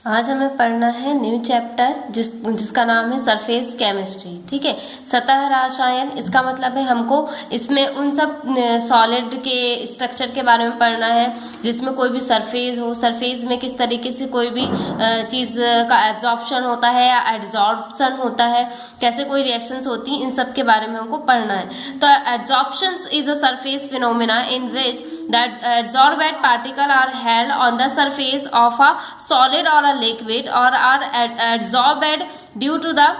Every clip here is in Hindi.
आज हमें पढ़ना है न्यू चैप्टर जिसका नाम है सरफेस केमिस्ट्री। ठीक है, सतह रसायन। इसका मतलब है हमको इसमें उन सब सॉलिड के स्ट्रक्चर के बारे में पढ़ना है जिसमें कोई भी सरफेस हो, सरफेस में किस तरीके से कोई भी चीज़ का एब्जॉर्प्शन होता है या एड्जॉर्प्शन होता है, कैसे कोई रिएक्शंस होती हैं, इन सब के बारे में हमको पढ़ना है। तो adsorption is a surface phenomena in which that adsorbate particle are held on the surface of a solid or a liquid or are adsorbed due to the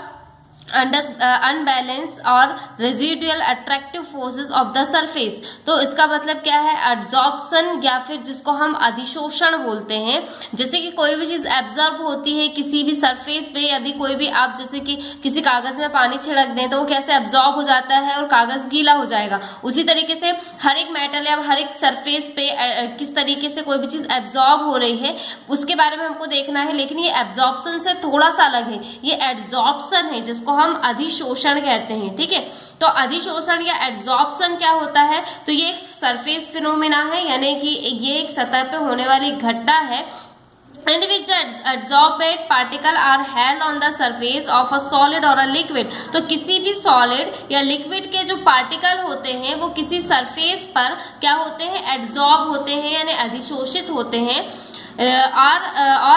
unbalanced और residual attractive forces of the surface. तो इसका मतलब क्या है, एब्जॉर्प्शन या फिर जिसको हम अधिशोषण बोलते हैं। जैसे कि कोई भी चीज एब्जॉर्ब होती है किसी भी सरफेस पे, यदि कोई भी आप जैसे कि किसी कागज में पानी छिड़क दें तो वो कैसे एब्जॉर्ब हो जाता है और कागज गीला हो जाएगा, उसी तरीके से हर एक मेटल या हर एक सरफेस पे किस तरीके से कोई भी चीज एब्जॉर्ब हो रही है उसके बारे में हमको देखना है। लेकिन ये एब्जॉर्प्शन से थोड़ा सा अलग है, ये एड्जॉर्प्शन है जिसको हम अधिशोषण कहते हैं। ठीक है, तो अधिशोषण या एड्जॉर्प्शन क्या होता है, तो ये एक सरफेस फिनोमेना है, यानी कि ये एक सतह पे होने वाली घटना है in which the adsorbate particle are held on the surface of a solid or a liquid। तो किसी भी सॉलिड या लिक्विड के जो पार्टिकल होते हैं वो किसी सरफेस पर क्या होते हैं, एड्सॉर्ब होते हैं यानी अधिशोषित होते हैं और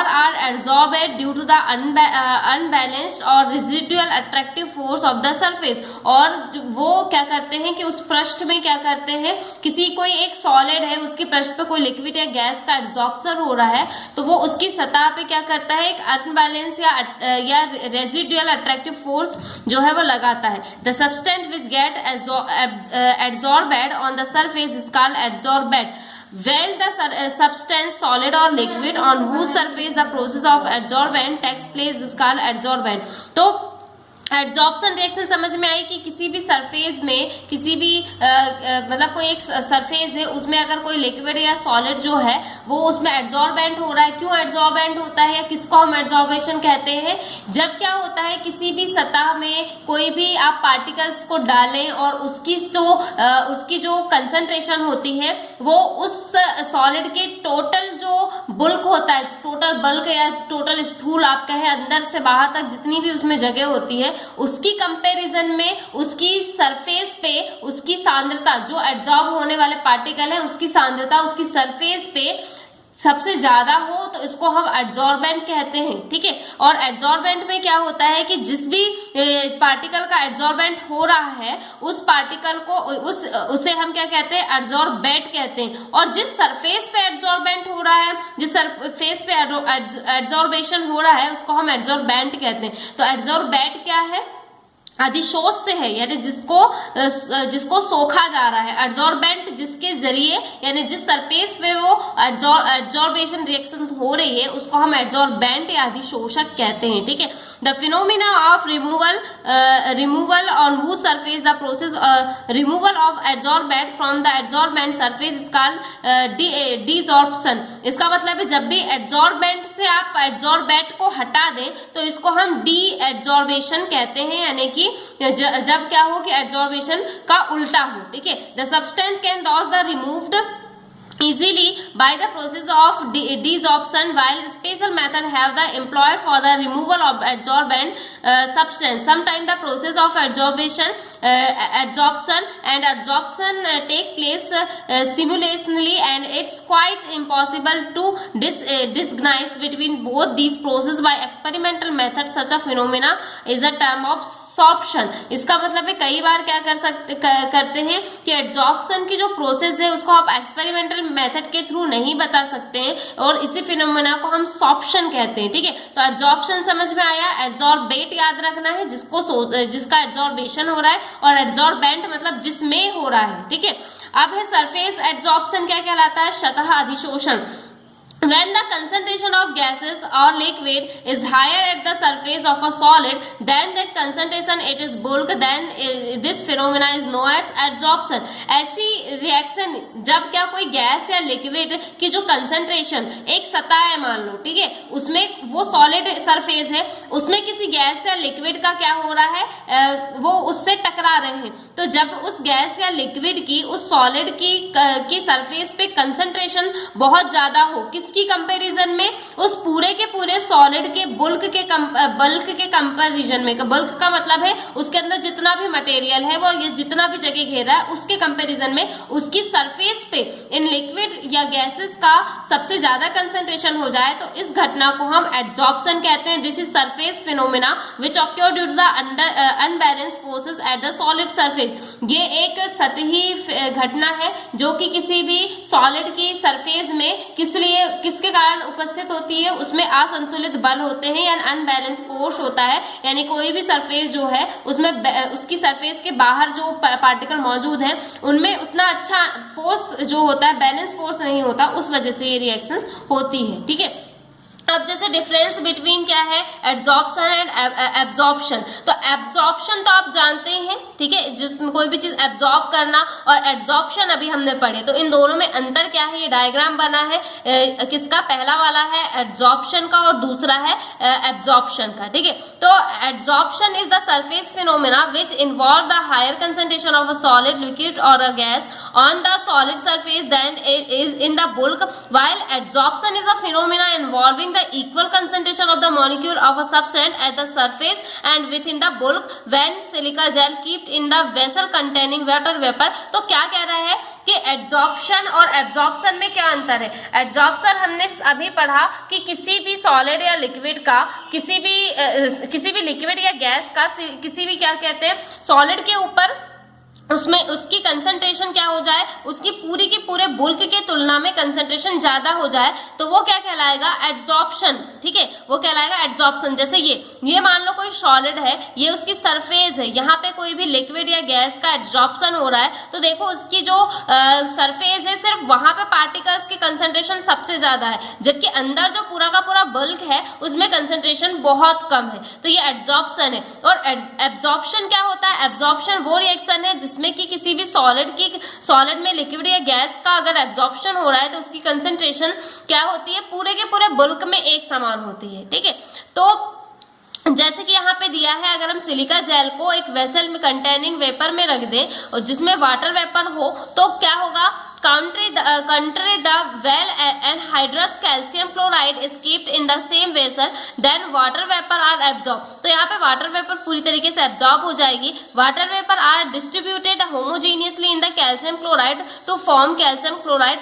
are adsorbed due to the unbalanced और residual attractive force of the surface. और वो क्या करते हैं कि उस पृष्ठ में क्या करते हैं, किसी कोई एक सॉलिड है उसके पृष्ठ पे कोई लिक्विड या गैस का एड्सॉर्प्शन हो रहा है तो वो उसकी सतह पे क्या करता है, एक अनबैलेंस या रेजिडुअल अट्रैक्टिव फोर्स जो है वो लगाता है। The substance which get adsorbed on the surface is called adsorbate. Well, the substance, solid or liquid, on whose surface the process of adsorption takes place is called adsorbent। तो एड्जॉर्प्शन रिएक्शन समझ में आई कि किसी भी सरफेस में किसी भी मतलब कोई एक सरफेस है उसमें अगर कोई लिक्विड या सॉलिड जो है वो उसमें एड्जॉर्बेंट हो रहा है। क्यों एड्जॉर्बेंट होता है या किसको हम एड्जॉर्बेशन कहते हैं, जब क्या होता है किसी भी सतह में कोई भी आप पार्टिकल्स को डालें और उसकी जो कंसंट्रेशन होती है वो उस सॉलिड के टोटल जो बुल्क होता है, टोटल बल्क या टोटल स्थूल आप कहें अंदर से बाहर तक जितनी भी उसमें जगह होती है उसकी कंपैरिजन में उसकी सरफेस पे उसकी सांद्रता, जो एड्सॉर्ब होने वाले पार्टिकल है उसकी सांद्रता उसकी सरफेस पे सबसे ज्यादा हो तो इसको हम एड्सॉर्बेंट कहते हैं। ठीक है, और एड्सॉर्बेंट में क्या होता है कि जिस भी पार्टिकल का एड्सॉर्बेंट हो रहा है उस पार्टिकल को उसे हम क्या कहते हैं, एड्सॉर्बेट कहते हैं। और जिस सरफेस पे एड्सॉर्बेंट हो रहा है, जिस सरफेस पे एड्सॉर्बेशन हो रहा है उसको हम एड्सॉर्बेंट कहते हैं। तो एड्सॉर्बेट क्या है, अधिशोष से है यानी जिसको सोखा जा रहा है। एड्सॉर्बेंट जिसके जरिए यानी जिस सरफेस पे वो एड्सॉर्बेशन रिएक्शन हो रही है उसको हम एड्सॉर्बेंट या अधिशोषक कहते हैं। ठीक है, the phenomena of removal on whose surface the process removal of adsorbate from the adsorbent surface is called desorption। इसका मतलब है जब भी एड्सॉर्बेंट से आप एड्सॉर्बेट को हटा दें तो इसको हम डी एड्सॉर्बेशन कहते हैं, यानी कि जब क्या हो कि एड्सॉर्बेशन का उल्टा हो। ठीक है, the substance can thus the removed easily by the process of desorption, while special method have the employed for the removal of adsorbent substance। Sometimes the process of absorption and adsorption take place simultaneously and it's quite impossible to distinguish between both these processes by experimental method। Such a phenomena is a term of absorption। इसका मतलब है कई बार क्या करते हैं कि एड्सॉर्प्शन की जो प्रोसेस है उसको आप एक्सपेरिमेंटल मेथड के थ्रू नहीं बता सकते हैं और इसी फिनोमेना को हम सॉर्प्शन कहते हैं। ठीक है, तो एड्सॉर्प्शन समझ में आया, एड्सॉर्बेट याद रखना है जिसका एड्सॉर्बेशन हो रहा है और एड्सॉर्बेंट मतलब जिसमें हो रहा है। ठीक है, अब है सरफेस एड्सॉर्प्शन क्या कहलाता है, सतह अधिशोषण। When the concentration of gases or liquid is higher at the surface of a solid than that concentration it is bulk, then this phenomena is known as adsorption। ऐसी रिएक्शन जब क्या कोई गैस या लिक्विड की जो कंसंट्रेशन एक सतह है मान लो, ठीक है, उसमें वो सॉलिड सरफेस है, उसमें किसी गैस या लिक्विड का क्या हो रहा है, वो उससे टकरा रहे हैं। तो जब उस गैस या लिक्विड की उस सॉलिड की सरफेस पे कंसंट्रेशन बहुत ज्यादा हो, किसकी कंपैरिजन में, उस पूरे के पूरे सॉलिड के बल्क के कंपैरिजन में, बल्क का मतलब है उसके अंदर जितना भी मटेरियल है वो ये जितना भी जगह घेरा है उसके कंपैरिजन में उसकी सरफेस पे इन लिक्विड या गैसेस का सबसे ज्यादा कंसंट्रेशन हो जाए, तो इस घटना को हम एड्सॉर्प्शन कहते हैं। This is surface phenomena which occur due to the unbalance forces at the solid surface. ये एक सतही घटना है जो कि किसी भी सॉलिड की सरफेस में किसके कारण उपस्थित होती है, उसमें असंतुलित बल होते हैं या अनबैलेंस फोर्स होता है। यानी कोई भी सरफेस जो है उसमें उसकी सरफेस के बाहर जो पार्टिकल मौजूद है उनमें उतना अच्छा फोर्स जो होता है, बैलेंस फोर्स नहीं होता, उस वजह से ये रिएक्शन होती है। ठीक है, अब जैसे डिफरेंस बिटवीन क्या है, एड्सॉर्प्शन एंड एब्जॉर्प्शन। तो एब्जॉर्प्शन तो आप जानते हैं, ठीक है, जिसमें कोई भी चीज एब्जॉर्ब करना, और एड्सॉर्प्शन अभी हमने पढ़े। तो इन दोनों में अंतर क्या है, ये डायग्राम बना है किसका, पहला वाला है एड्सॉर्प्शन का और दूसरा है एब्जॉर्प्शन का। ठीक है, तो adsorption is the surface phenomena which involve the higher concentration of a solid, liquid और a gas on the solid surface than is in the bulk, while absorption is a phenomena involving the equal concentration of the molecule of a substance at the surface and within the bulk when silica gel kept in the vessel containing water vapor। तो क्या कह रहा है कि एड्सॉर्प्शन और एब्जॉर्प्शन में क्या अंतर है। एड्सॉर्प्शन हमने अभी पढ़ा कि किसी भी सॉलिड या लिक्विड का, किसी भी लिक्विड या गैस का, किसी भी क्या कहते हैं सॉलिड के ऊपर उसमें उसकी कंसंट्रेशन क्या हो जाए, उसकी पूरी की पूरे बुल्क के तुलना में कंसंट्रेशन ज्यादा हो जाए, तो वो क्या कहलाएगा, एड्सॉर्प्शन। ठीक है, वो कहलाएगा एड्सॉर्प्शन। जैसे ये मान लो कोई सॉलिड है, ये उसकी सरफेस है, यहाँ पे कोई भी लिक्विड या गैस का एड्सॉर्प्शन हो रहा है, तो देखो उसकी जो सरफेस है सिर्फ वहां पे पार्टिकल्स की कंसंट्रेशन सबसे ज्यादा है, जबकि अंदर जो पूरा का पूरा बल्क है उसमें कंसंट्रेशन बहुत कम है। तो ये एड्सॉर्प्शन है। और एब्जॉर्प्शन क्या होता है, एब्जॉर्प्शन वो रिएक्शन है जिसमें कि किसी भी सॉलिड में लिक्विड या गैस का अगर एब्जॉर्प्शन हो रहा है तो उसकी कंसंट्रेशन क्या होती है, पूरे के पूरे बल्क में एक समान होती है। ठीक है, तो जैसे कि यहाँ पे दिया है, अगर हम सिलिका जेल को एक वेसल में कंटेनिंग वेपर में रख दें और जिसमें वाटर वेपर हो, तो क्या होगा, country the well anhydrous calcium chloride is kept in the same vessel, then water vapor are absorbed। तो यहाँ पे वाटर वेपर पूरी तरीके से एब्जॉर्ब हो जाएगी। Water vapour are distributed homogeneously in the calcium chloride to form calcium chloride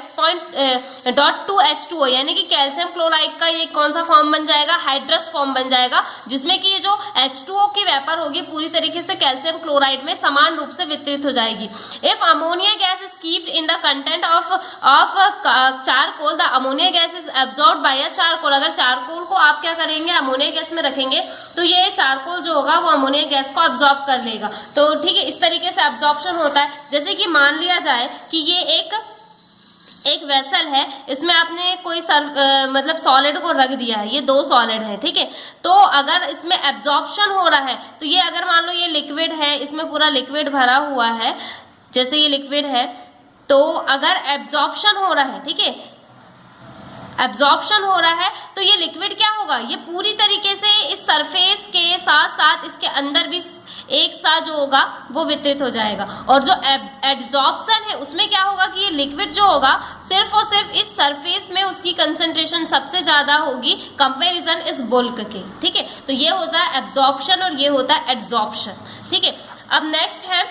.2H2O, यानी कि कैल्शियम क्लोराइड का ये कौन सा फॉर्म बन जाएगा, हाइड्रस फॉर्म बन जाएगा, जिसमें कि ये जो H2O की वेपर होगी पूरी तरीके से कैल्शियम क्लोराइड में समान रूप से वितरित हो जाएगी। If ammonia gas is keeped in the of charcoal, the ammonia gas is absorbed by a charcoal। अगर चारकोल को आप क्या करेंगे, अमोनिया गैस में रखेंगे, तो ये चारकोल जो होगा वो अमोनिया गैस को अब्सॉर्ब कर लेगा। तो ठीक है, इस तरीके से अब्सॉर्प्शन होता है। जैसे कि मान लिया जाए कि ये एक वेसल है, इसमें आपने कोई मतलब सॉलिड को रख दिया है, ये दो सॉलिड है। ठीक है, तो अगर इसमें एब्जॉर्प्शन हो रहा है, तो ये अगर मान लो ये लिक्विड है, इसमें पूरा लिक्विड भरा हुआ है, जैसे ये लिक्विड है, तो अगर एब्जॉर्प्शन हो रहा है, ठीक है, एब्जॉर्प्शन हो रहा है, तो ये लिक्विड क्या होगा, ये पूरी तरीके से इस सरफेस के साथ साथ इसके अंदर भी एक साथ जो होगा वो वितरित हो जाएगा। और जो एब्जॉर्प्शन है उसमें क्या होगा कि ये लिक्विड जो होगा सिर्फ और सिर्फ इस सरफेस में उसकी कंसंट्रेशन सबसे ज्यादा होगी कंपैरिजन इस बुल्क के। ठीक है, तो ये होता है एब्जॉर्प्शन और ये होता है एड्सॉर्प्शन। ठीक है, अब नेक्स्ट है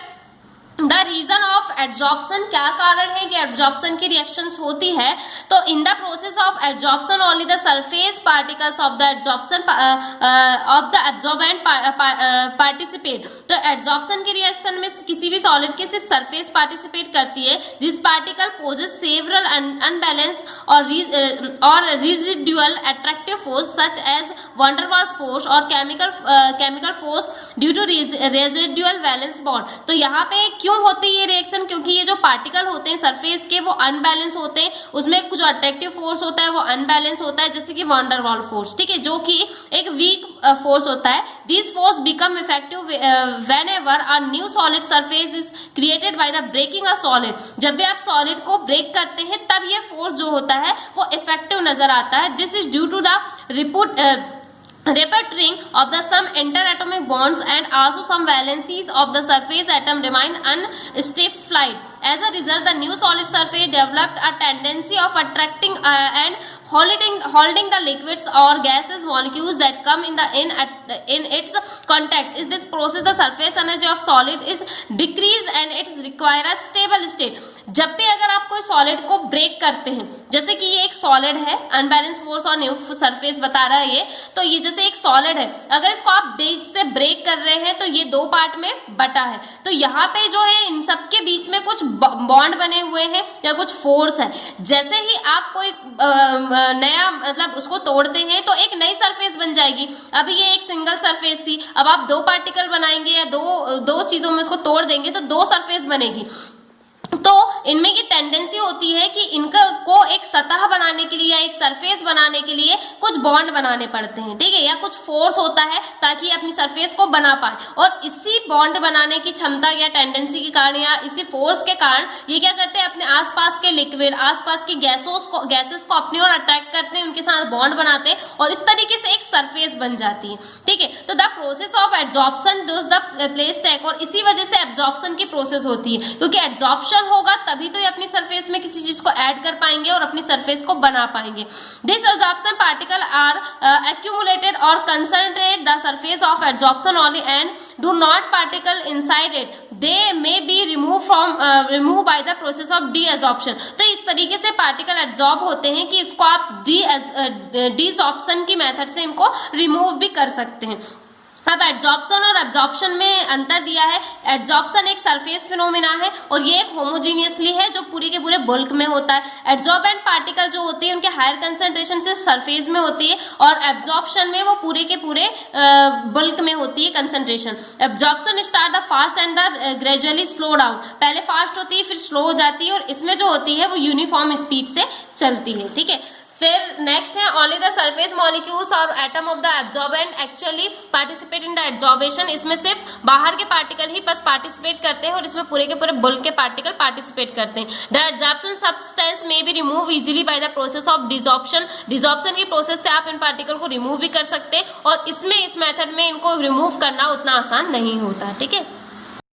द रीजन ऑफ एड्सॉर्प्शन। क्या कारण है कि एड्सॉर्प्शन की रिएक्शंस होती है, तो in the process of adsorption only the surface particles of the adsorption of the absorbent participate. तो एड्सॉर्प्शन की रिएक्शन में किसी भी सॉलिड के सिर्फ सरफेस पार्टिसिपेट करती है। This particle posses several unbalance और residual attractive force such as van der Waals force और chemical force due to residual valence bond. तो यहाँ पे क्यों होती है ये रिएक्शन, क्योंकि ये जो पार्टिकल होते हैं सरफेस के वो अनबैलेंस होते हैं, उसमें कुछ अट्रैक्टिव फोर्स होता है वो अनबैलेंस होता है, जैसे कि वंडर वाल फोर्स। ठीक है, जो कि एक वीक फोर्स होता है। This force become effective whenever a new solid surface is created by the breaking a solid. जब भी आप सॉलिड को ब्रेक करते हैं तब ये फोर्स जो होता है वो इफेक्टिव नजर आता है। This is due to the Repairing of the some interatomic bonds and also some valencies of the surface atom remain unstabilified. As a result, the new solid surface developed a tendency of attracting and holding the liquids or gases molecules that come in its contact. In this process, the surface energy of solid is decreased and it requires a stable state. जब भी अगर आप कोई सॉलिड को ब्रेक करते हैं, जैसे कि ये एक सॉलिड है, अनबैलेंस फोर्स और न्यू सरफेस बता रहा है ये, तो ये जैसे एक सॉलिड है, अगर इसको आप बीच से ब्रेक कर रहे हैं तो ये दो पार्ट में बटा है, तो यहाँ पे जो है इन सब के बीच में कुछ बॉन्ड बने हुए हैं या कुछ फोर्स है। जैसे ही आप कोई नया मतलब उसको तोड़ते हैं तो एक नई सरफेस बन जाएगी। अभी ये एक सिंगल सरफेस थी, अब आप दो पार्टिकल बनाएंगे या दो चीजों में उसको तोड़ देंगे तो दो सरफेस बनेगी। तो इनमें की टेंडेंसी होती है कि इनको एक सतह बनाने के लिए या एक सरफेस बनाने के लिए कुछ बॉन्ड बनाने पड़ते हैं, ठीक है, या कुछ फोर्स होता है ताकि अपनी सरफेस को बना पाए। और इसी बॉन्ड बनाने की क्षमता या टेंडेंसी के कारण या इसी फोर्स के कारण ये क्या करते हैं, अपने आसपास के लिक्विड, आसपास की गैसेस को अपनी ओर अट्रैक्ट करते हैं, उनके साथ बॉन्ड बनाते हैं और इस तरीके से एक सरफेस बन जाती है, ठीक है। तो the process of absorption does the place take, और इसी वजह से एब्जॉर्प्शन की प्रोसेस होती है, क्योंकि एब्जॉर्प्शन होगा तभी तो ये अपनी सरफेस में किसी चीज को ऐड कर पाएंगे और अपनी सरफेस को बना पाएंगे। This absorption particle are accumulated or concentrate the surface of adsorption only and do not particle inside it. They may be removed by the process of deabsorption. तो इस तरीके से पार्टिकल एब्जॉर्ब होते हैं कि इसको आप deabsorption की मेथड से इनको रिमूव भी कर सकते हैं। अब एड्जॉर्प्शन और एब्जॉर्प्शन में अंतर दिया है। एड्जॉर्प्शन एक सरफेस फिनोमिना है और ये एक होमोजीनियसली है जो पूरे के पूरे बल्क में होता है। एड्जॉर्बेंट पार्टिकल जो होती है उनके हायर कंसंट्रेशन सिर्फ सरफेस में होती है और एब्जॉर्प्शन में वो पूरे के पूरे बल्क में होती है concentration. Absorption start the fast and the gradually slow down, पहले फास्ट होती है फिर स्लो हो जाती है और इसमें जो होती है वो यूनिफॉर्म स्पीड से चलती है, ठीक है। फिर नेक्स्ट है ओनली द सरफेस मॉलिक्यूल्स और atom of the absorbent actually participate in the absorption. इसमें सिर्फ बाहर के पार्टिकल ही बस पार्टिसिपेट करते हैं और इसमें पूरे के पूरे बुल्क के पार्टिकल पार्टिसिपेट करते हैं। द एब्जॉर्प्शन सब्सटेंस में be remove easily by the process of desorption. Desorption की प्रोसेस से आप इन पार्टिकल को रिमूव भी कर सकते हैं और इसमें इस मेथड में इनको रिमूव करना उतना आसान नहीं होता, ठीक है।